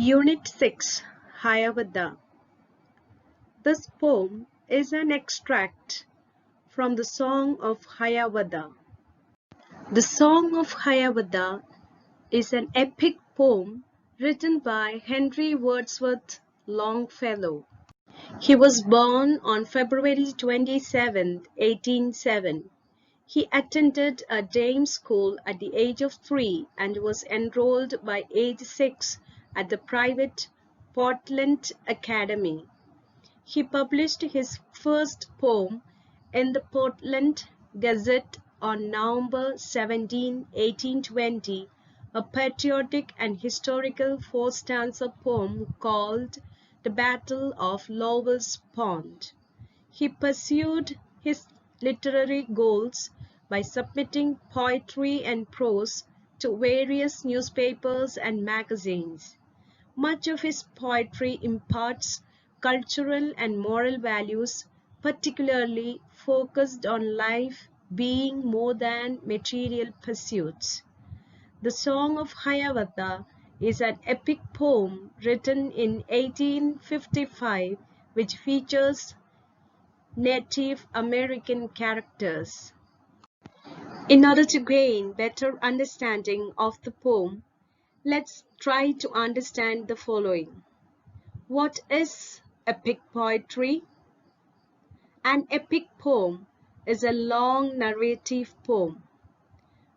Unit 6 Hayawata. This poem is an extract from the Song of Hayawata. The Song of Hayawata is an epic poem written by Henry Wordsworth Longfellow. He was born on February 27, 1807. He attended a dame school at the age of 3 and was enrolled by age 6 at the private Portland Academy. He published his first poem in the Portland Gazette on November 17, 1820, a patriotic and historical four-stanza poem called The Battle of Lowell's Pond. He pursued his literary goals by submitting poetry and prose to various newspapers and magazines. Much of his poetry imparts cultural and moral values, particularly focused on life being more than material pursuits. The Song of Hiawatha is an epic poem written in 1855 which features Native American characters. In order to gain better understanding of the poem, let's try to understand the following. What is epic poetry? An epic poem is a long narrative poem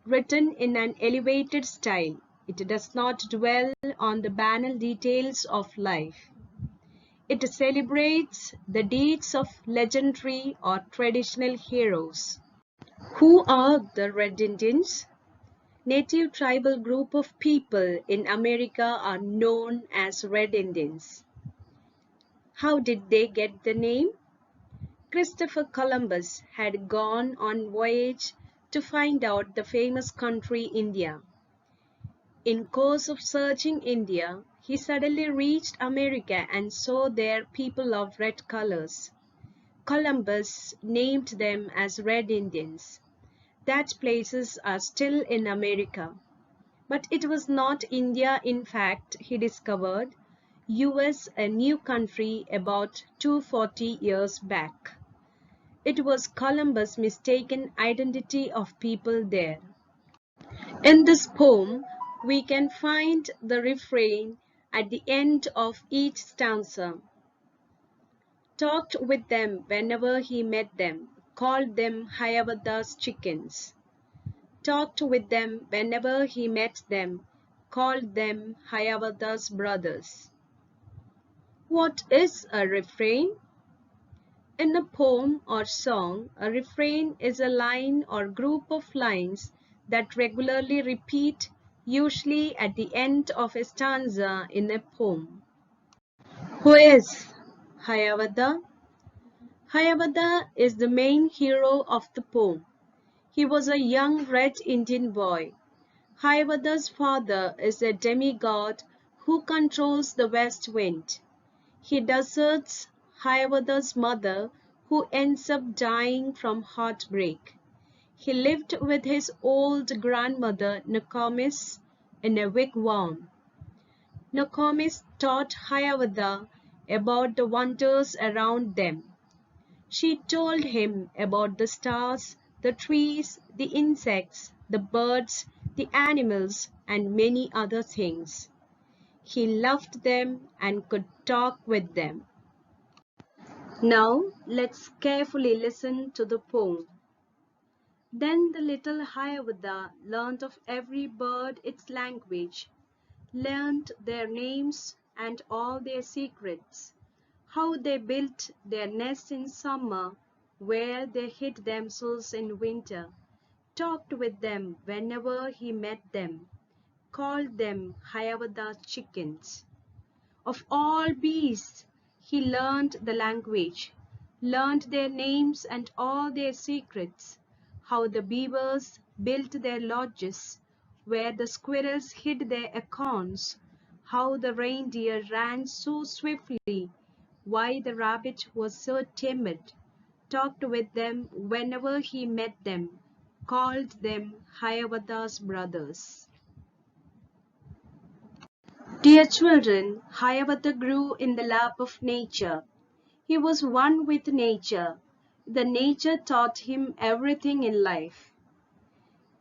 written in an elevated style. It does not dwell on the banal details of life. It celebrates the deeds of legendary or traditional heroes. Who are the Red Indians? Native tribal group of people in America are known as Red Indians. How did they get the name? Christopher Columbus had gone on voyage to find out the famous country India. In course of searching India, he suddenly reached America and saw there people of red colors. Columbus named them as Red Indians. That places are still in America. But it was not India, in fact, he discovered, US, a new country about 240 years back. It was Columbus' mistaken identity of people there. In this poem, we can find the refrain at the end of each stanza. Talked with them whenever he met them, called them Hiawatha's chickens. Talked with them whenever he met them, called them Hayawata's brothers. What is a refrain? In a poem or song, a refrain is a line or group of lines that regularly repeat, usually at the end of a stanza in a poem. Who is Hayawata? Hayawata is the main hero of the poem. He was a young Red Indian boy. Hayawata's father is a demigod who controls the west wind. He deserts Hiawatha's mother, who ends up dying from heartbreak. He lived with his old grandmother Nokomis in a wigwam. Nokomis taught Hiawatha about the wonders around them. She told him about the stars, the trees, the insects, the birds, the animals, and many other things. He loved them and could talk with them. Now let's carefully listen to the poem. Then the little Hiawatha learned of every bird its language, learned their names and all their secrets, how they built their nests in summer, where they hid themselves in winter, talked with them whenever he met them, called them Hiawatha's chickens. Of all beasts, he learned the language, learned their names and all their secrets, how the beavers built their lodges, where the squirrels hid their acorns, how the reindeer ran so swiftly, why the rabbit was so timid, talked with them whenever he met them, called them Hiawatha's brothers. Dear children, Hayawata grew in the lap of nature. He was one with nature. The nature taught him everything in life.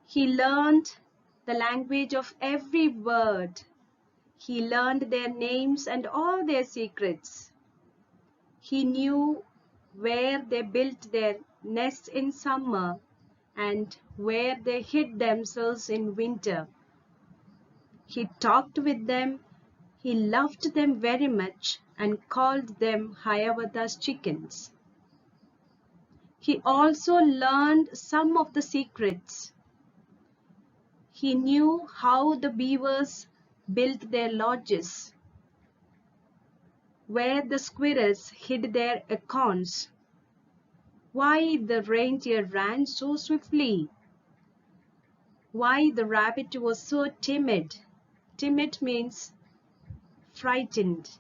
He learned the language of every bird. He learned their names and all their secrets. He knew where they built their nests in summer and where they hid themselves in winter. He talked with them. He loved them very much and called them Hayawata's chickens. He also learned some of the secrets. He knew how the beavers built their lodges, where the squirrels hid their acorns, why the reindeer ran so swiftly, why the rabbit was so timid. Timid means frightened.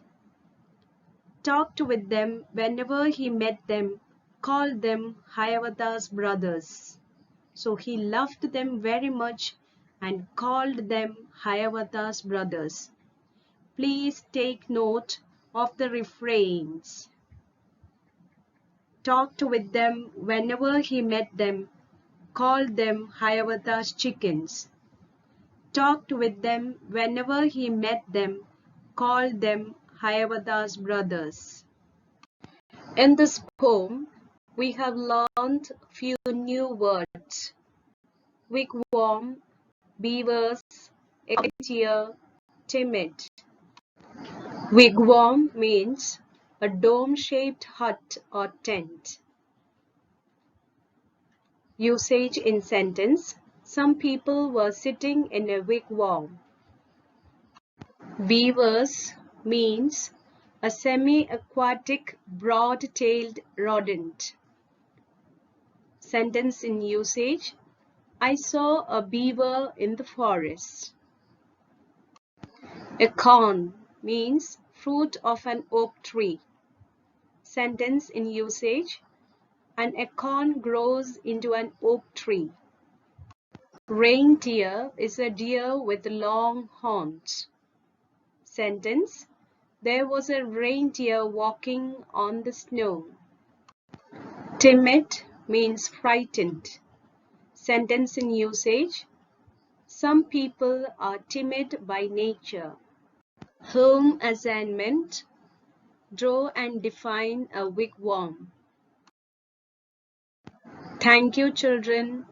Talked with them whenever he met them, called them Hayawata's brothers. So he loved them very much and called them Hayawata's brothers. Please take note of the refrains. Talked with them whenever he met them, called them Hayawata's chickens. Talked with them whenever he met them, called them Hayawata's brothers. In this poem, we have learned few new words: wigwam, beavers, reindeer, timid. Wigwam means a dome-shaped hut or tent. Usage in sentence: some people were sitting in a wigwam. Beavers means a semi-aquatic, broad-tailed rodent. Sentence in usage: I saw a beaver in the forest. Acorn means fruit of an oak tree. Sentence in usage: an acorn grows into an oak tree. Reindeer is a deer with long horns. Sentence: there was a reindeer walking on the snow. Timid means frightened. Sentence in usage: some people are timid by nature. Home assignment: draw and define a wigwam. Thank you, children.